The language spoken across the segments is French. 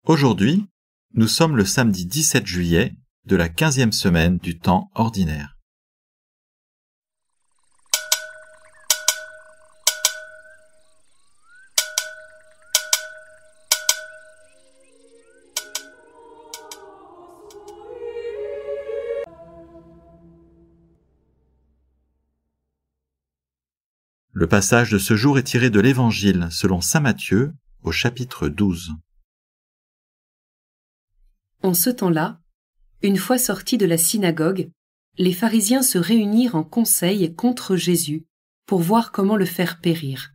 Aujourd'hui, nous sommes le samedi 17 juillet de la 15e semaine du temps ordinaire. Le passage de ce jour est tiré de l'Évangile selon saint Matthieu au chapitre 12. En ce temps-là, une fois sortis de la synagogue, les pharisiens se réunirent en conseil contre Jésus pour voir comment le faire périr.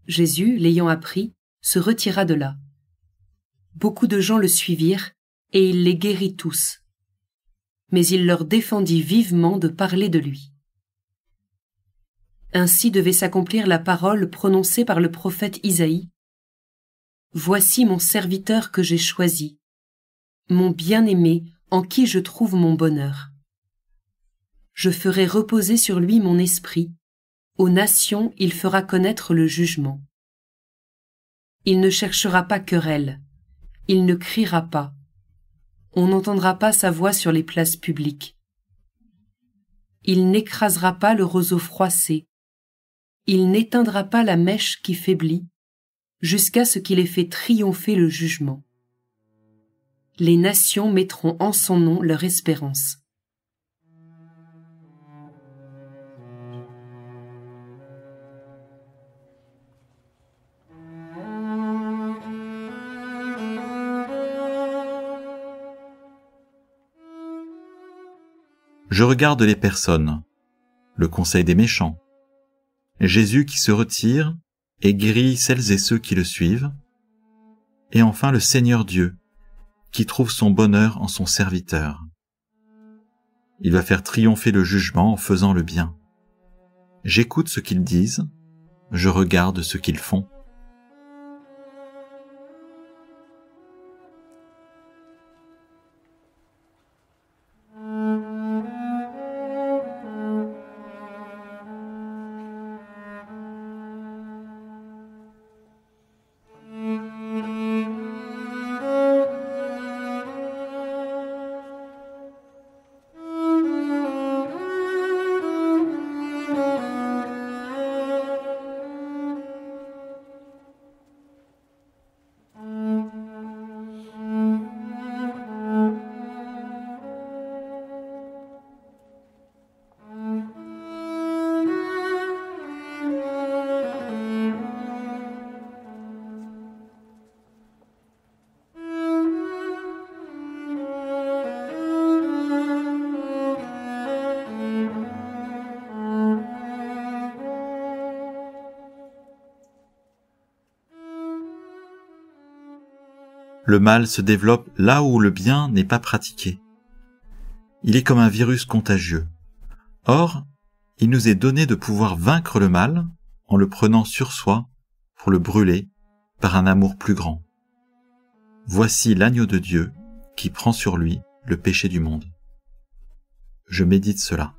Jésus, l'ayant appris, se retira de là. Beaucoup de gens le suivirent et il les guérit tous. Mais il leur défendit vivement de parler de lui. Ainsi devait s'accomplir la parole prononcée par le prophète Isaïe. « Voici mon serviteur que j'ai choisi, mon bien-aimé en qui je trouve mon bonheur. Je ferai reposer sur lui mon esprit, aux nations il fera connaître le jugement. Il ne cherchera pas querelle, il ne criera pas, on n'entendra pas sa voix sur les places publiques. Il n'écrasera pas le roseau froissé, il n'éteindra pas la mèche qui faiblit, jusqu'à ce qu'il ait fait triompher le jugement. Les nations mettront en son nom leur espérance. » Je regarde les personnes, le conseil des méchants, Jésus qui se retire et guérit celles et ceux qui le suivent, et enfin le Seigneur Dieu, qui trouve son bonheur en son serviteur. Il va faire triompher le jugement en faisant le bien. J'écoute ce qu'ils disent, je regarde ce qu'ils font. Le mal se développe là où le bien n'est pas pratiqué. Il est comme un virus contagieux. Or, il nous est donné de pouvoir vaincre le mal en le prenant sur soi pour le brûler par un amour plus grand. Voici l'agneau de Dieu qui prend sur lui le péché du monde. Je médite cela.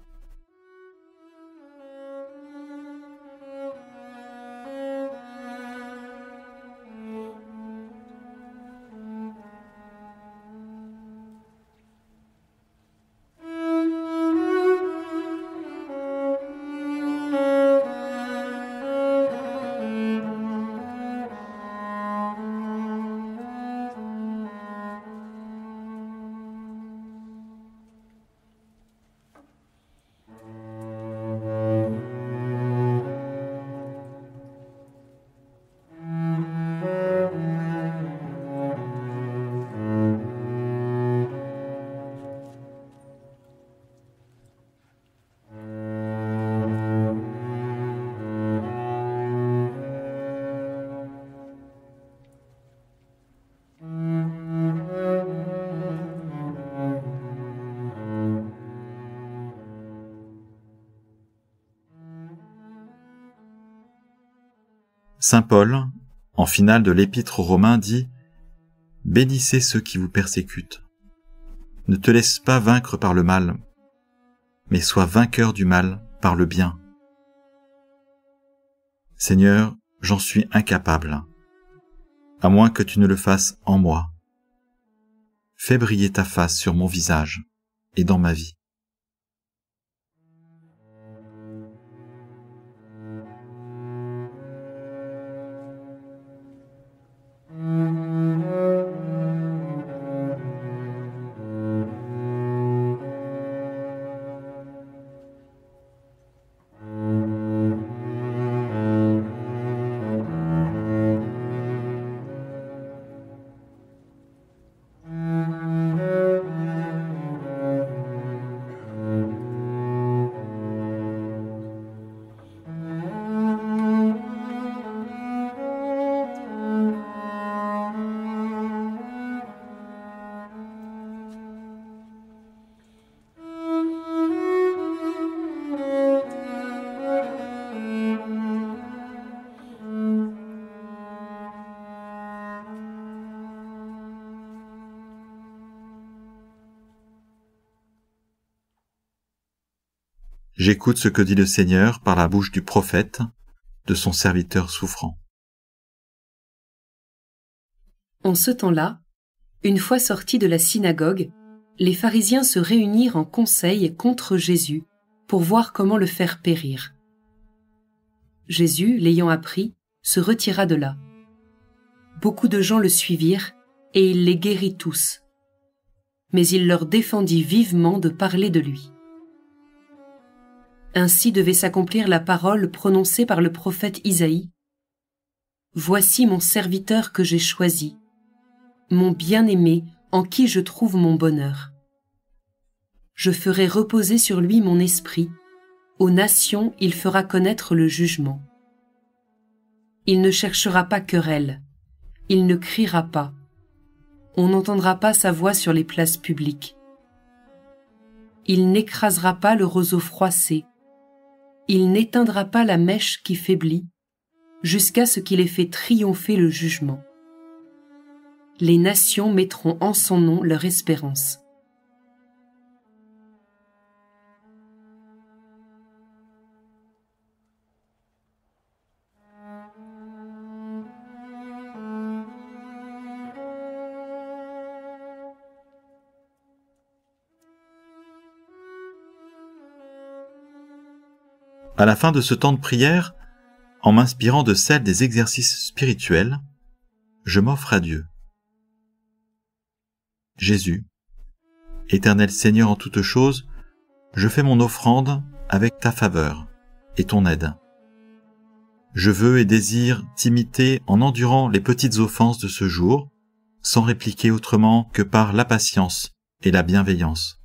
Saint Paul, en finale de l'Épître aux Romains, dit « Bénissez ceux qui vous persécutent. Ne te laisse pas vaincre par le mal, mais sois vainqueur du mal par le bien. Seigneur, j'en suis incapable. à moins que tu ne le fasses en moi. Fais briller ta face sur mon visage et dans ma vie. J'écoute ce que dit le Seigneur par la bouche du prophète, de son serviteur souffrant. En ce temps-là, une fois sortis de la synagogue, les pharisiens se réunirent en conseil contre Jésus pour voir comment le faire périr. Jésus, l'ayant appris, se retira de là. Beaucoup de gens le suivirent et il les guérit tous. Mais il leur défendit vivement de parler de lui. Ainsi devait s'accomplir la parole prononcée par le prophète Isaïe. « Voici mon serviteur que j'ai choisi, mon bien-aimé en qui je trouve mon bonheur. Je ferai reposer sur lui mon esprit, aux nations il fera connaître le jugement. Il ne cherchera pas querelle, il ne criera pas, on n'entendra pas sa voix sur les places publiques. Il n'écrasera pas le roseau froissé, il n'éteindra pas la mèche qui faiblit, jusqu'à ce qu'il ait fait triompher le jugement. Les nations mettront en son nom leur espérance. » À la fin de ce temps de prière, en m'inspirant de celle des exercices spirituels, je m'offre à Dieu. Jésus, Éternel Seigneur en toutes choses, je fais mon offrande avec ta faveur et ton aide. Je veux et désire t'imiter en endurant les petites offenses de ce jour, sans répliquer autrement que par la patience et la bienveillance,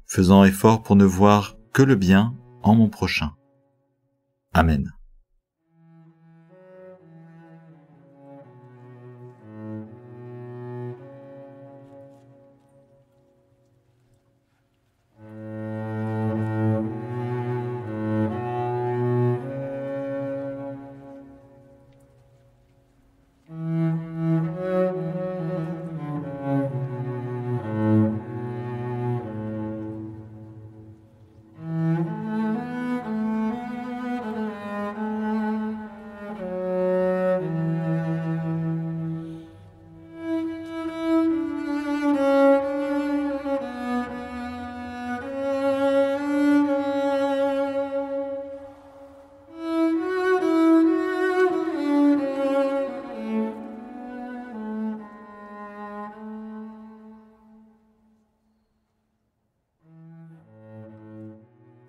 faisant effort pour ne voir que le bien en mon prochain. Amen.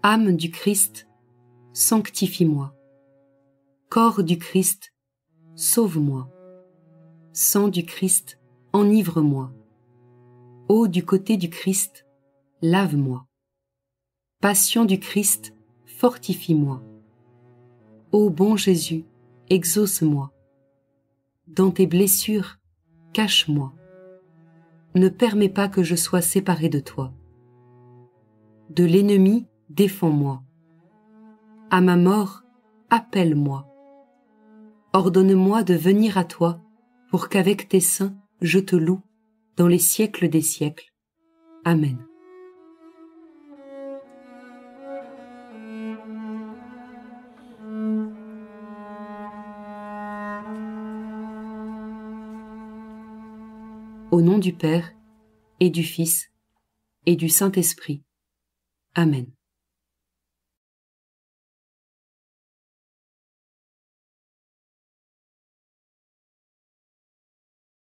Âme du Christ, sanctifie-moi. Corps du Christ, sauve-moi. Sang du Christ, enivre-moi. Eau du côté du Christ, lave-moi. Passion du Christ, fortifie-moi. Ô bon Jésus, exauce-moi. Dans tes blessures, cache-moi. Ne permets pas que je sois séparé de toi. De l'ennemi, défends-moi. À ma mort, appelle-moi. Ordonne-moi de venir à toi, pour qu'avec tes saints, je te loue dans les siècles des siècles. Amen. Au nom du Père, et du Fils, et du Saint-Esprit. Amen.